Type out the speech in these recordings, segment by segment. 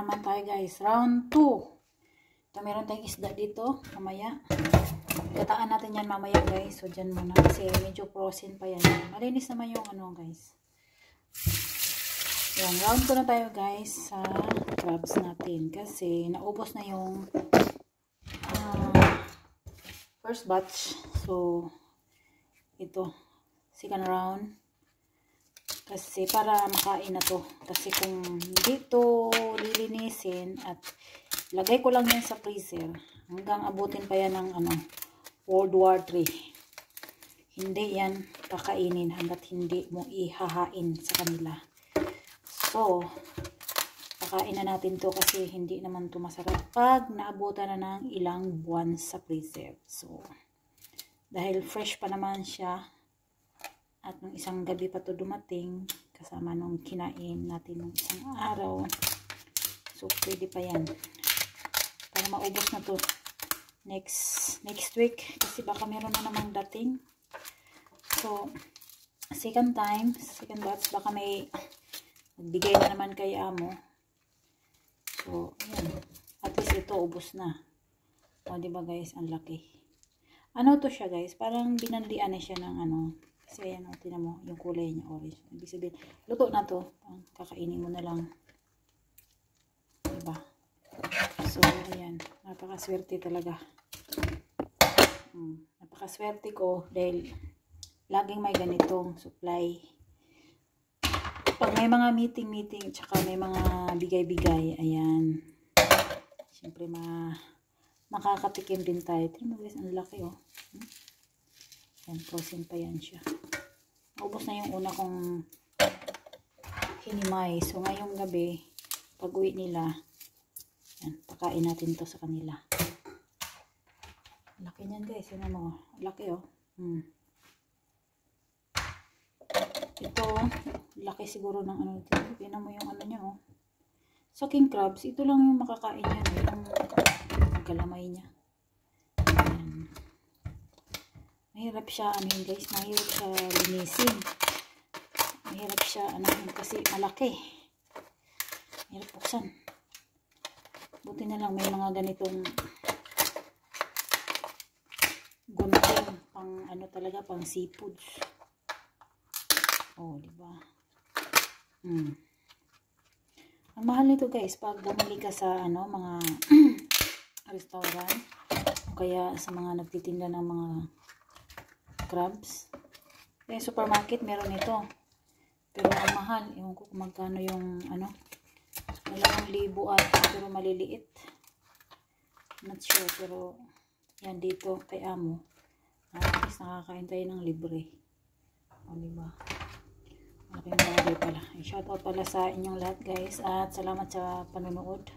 naman tayo guys. Round 2. Ito meron tayong isda dito. Mamaya. Gataan natin yan mamaya guys. So dyan muna. Kasi medyo frozen pa yan. Malinis naman yung ano guys. Yan. Round 2 na tayo guys sa crabs natin. Kasi naubos na yung first batch. So ito. Second round. Kasi para makain na to. Kasi kung dito lilinisin at lagay ko lang yan sa freezer hanggang abutin pa yan ng World War 3. Hindi yan kakainin hanggat hindi mo ihahain sa kanila. So, kakain na natin to kasi hindi naman to masarap pag naabutan na ng ilang buwan sa freezer. So, dahil fresh pa naman siya, at nung isang gabi pa to dumating, kasama nung kinain natin nung isang araw. So, pwede pa yan. Para maubos na to next week. Kasi baka meron na namang dating. So, second batch, baka may nagbigay na naman kay amo. So, yan. At least ito, ubos na. O, diba guys, ang laki. Ano to siya guys? Parang binanlian na siya ng kasi ayan, tinan mo, yung kulay niya orange. Ibig sabihin, luto na to. Kakainin mo na lang. Diba? So, ayan. Napakaswerte talaga. Napakaswerte ko dahil laging may ganitong supply. Pag may mga meeting, tsaka may mga bigay-bigay, ayan. Siyempre, makakatikim din tayo. Tignan mo guys, ang laki oh. Yan, frozen pa yan siya. Ubos na yung una kong hinimay. So, ngayong gabi, pag uwi nila, yan, pakain natin to sa kanila. Laki niyan guys. Yan mo. Laki oh. Ito, laki siguro ng tingnan mo yung niya oh. Sa king crabs, ito lang yung makakain yan. Yung galamay niya. Yan. Mahirap siya, guys, mahirap siya linisin. Mahirap siya, kasi malaki. Mahirap buksan. Buti na lang may mga ganitong gunting, pang pang seafoods. Oh, diba? Ang mahal nito guys, pag bumili ka sa, mga restaurant, o kaya sa mga nagtitinda ng mga crabs. Kaya supermarket meron ito. Pero ang mahal, ewan ko kung magkano yung 2,000 ata, pero maliliit. Not sure, pero yan dito kay amo. At least nakakain tayo ng libre. O diba? Malaking bagay pala. Shoutout pala sa inyong lahat guys. At salamat sa panunood.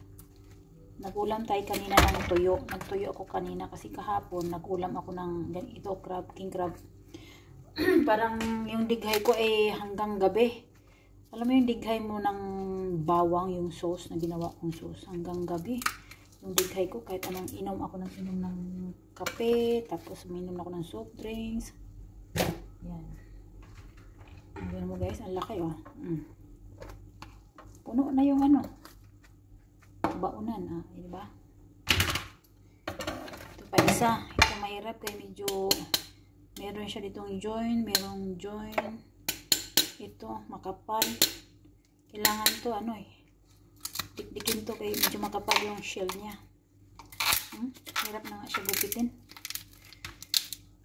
Nagulam tayo kanina ng tuyo. Nagtuyo ako kanina kasi kahapon nagulam ako ng ito king crab. Parang yung dighay ko hanggang gabi. Alam mo yung dighay mo ng bawang, yung sauce na ginawa kong sauce hanggang gabi. Yung dighay ko kahit anong inom ng kape, tapos uminom ako ng soft drinks. Yan. Ganun mo guys, ang laki oh. Puno na yung baunan diba? Ito pa isa. Ito mahirap kaya medyo meron siya ditong merong join. Ito makapal. Kailangan to dikdikin to kaya medyo makapal yung shell niya. Hirap na nga siya gupitin.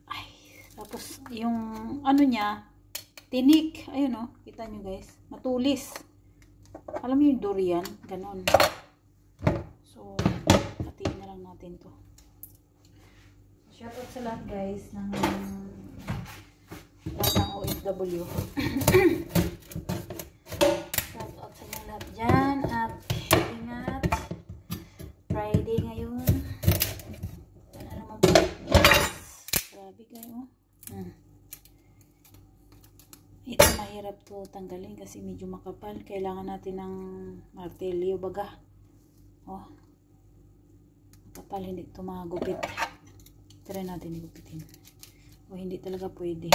Ay, tapos yung niya tinik. Ayun oh, kita nyo guys. Matulis. Alam mo yung durian, ganon. So, hatiin na lang natin to. Shoutout sa lahat guys ng OFW. Shoutout sa lahat dyan at ingat. Friday ngayon. Grabe kayo. Ito mahirap to tanggalin kasi medyo makapal. Kailangan natin ng martilyo baga. Oh. Makapal, hindi ito magupit. Try natin igupitin. O hindi talaga pwede.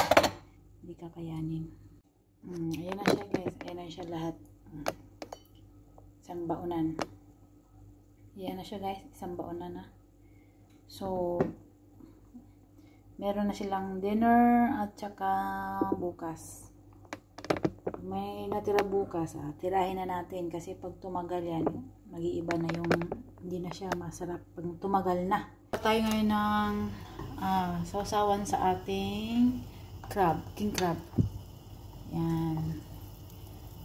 Hindi kakayanin. Ayan na siya guys. Ayan na siya lahat. Isang baunan. Yan na siya guys, isang baon na. So, meron na silang dinner at saka bukas. May natira bukas, tirahin na natin kasi pag tumagal yan, mag-iiba na yung, hindi na siya masarap pag tumagal na. Tayo ngayon ng sausawan sa ating crab, king crab. Yan.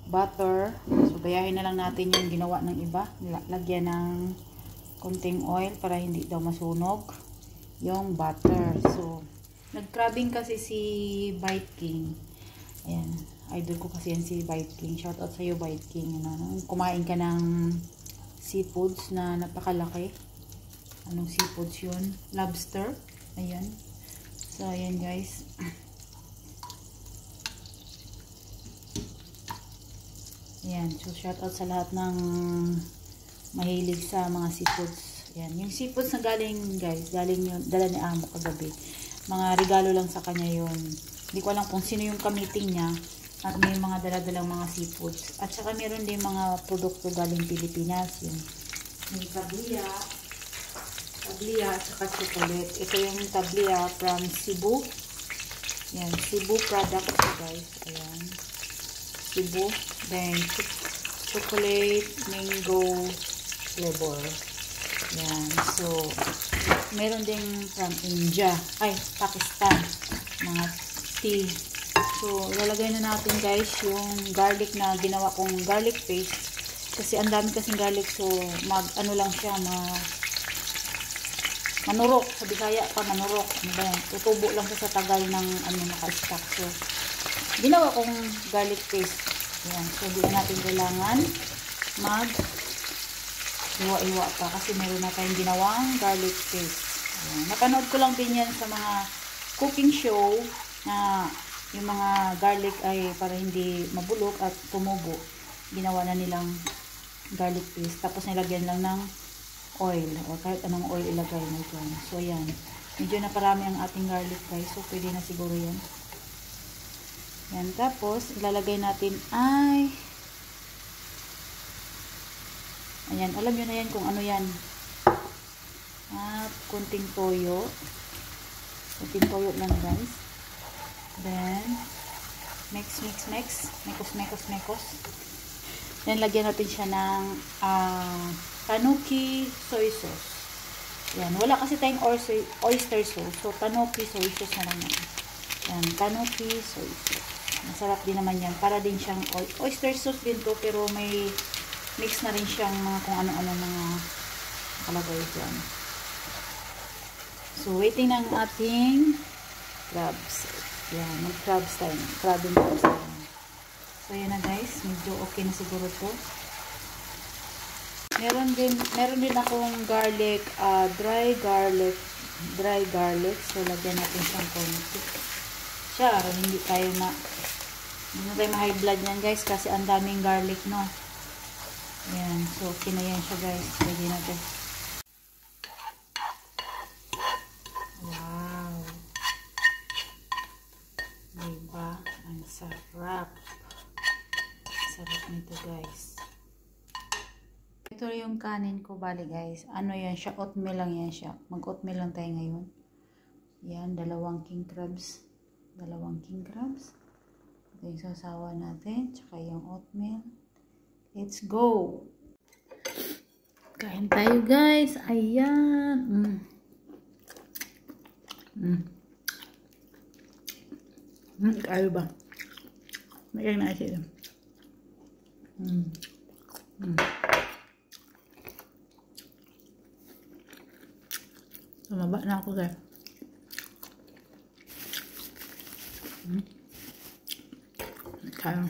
Butter. So, gayahin na lang natin yung ginawa ng iba. Lagyan ng konting oil para hindi daw masunog yung butter. So, nag-crabbing kasi si Bite King. Ayan. Idol ko kasi yan si Bite King. Shout out sa'yo, Bite King. Kumain ka ng seafoods na napakalaki. Anong seafoods yun? Lobster. Ayan. So, ayan guys. Ayan. So, shout out sa lahat ng mahilig sa mga seafoods. Ayan. Yung seafoods na galing, guys, galing yun, dala ni Amo kagabi. Mga regalo lang sa kanya yun. Hindi ko alam kung sino yung kamiting niya. At may mga dala-dalang mga seafoods. At saka meron din mga produkto galing Pilipinas. Yun. May tablia. Tablia at saka chocolate. Ito yung tablia from Cebu. Ayan. Cebu products, guys. Ayan. Cebu. Then, chocolate mango flavor. Yan. So, meron ding from India. Ay, Pakistan. Mga tea. So, ilalagay na natin guys yung garlic na ginawa kong garlic paste. Kasi ang dami kasing garlic. So, ano lang siya, manurok. Sa Bisaya pa, manurok. Ano ba yan? Tutubo lang siya sa tagal ng naka-stack. So, ginawa kong garlic paste. Yan. So, di na natin kailangan iwa-iwa pa kasi meron na tayong ginawang garlic paste. Ayan. Napanood ko lang din yan sa mga cooking show na yung mga garlic ay para hindi mabulok at tumubo. Ginawa na nilang garlic paste. Tapos nilagyan lang ng oil o kahit anong oil ilagay mo dyan. So, ayan. Medyo naparami ang ating garlic guys. So, pwede na siguro yan. Yan. Tapos, ilalagay natin ay ayan. Alam nyo na yan kung ano yan. At kunting toyo. Kunting toyo lang guys. Then, mix. Mekos. Then, lagyan natin siya ng tanuki soy sauce. Yan. Wala kasi tayong oyster sauce. So, tanuki soy sauce na lang yan. Yan. Tanuki soy sauce. Masarap din naman yan. Para din siyang oyster sauce din to. Pero may mix na rin siyang kung ano-ano mga kalagay dyan. So, waiting ng ating crabs. Yan. Mag-crabs tayo. Crabbing crabs tayo. So, yan na guys. Medyo okay na siguro to. Meron din akong garlic, dry garlic. So, lagyan natin siyang konti. Hindi tayo ma-high blood yan guys kasi ang daming garlic, no? Ayan. So, okay na yan siya guys. Lagyan natin. Wow. Diba? Ang sarap. Sarap nito guys. Ito yung kanin ko, bali guys. Ano yan siya? Oatmeal lang yan siya. Mag-oatmeal lang tayo ngayon. Yan. 2 king crabs. Ito yung sasawa natin. Tsaka yung oatmeal. Let's go! Kain tayo guys. Ayan. Kayo ba? Mayroon na siya. Tumaba na ako guys. Kayo.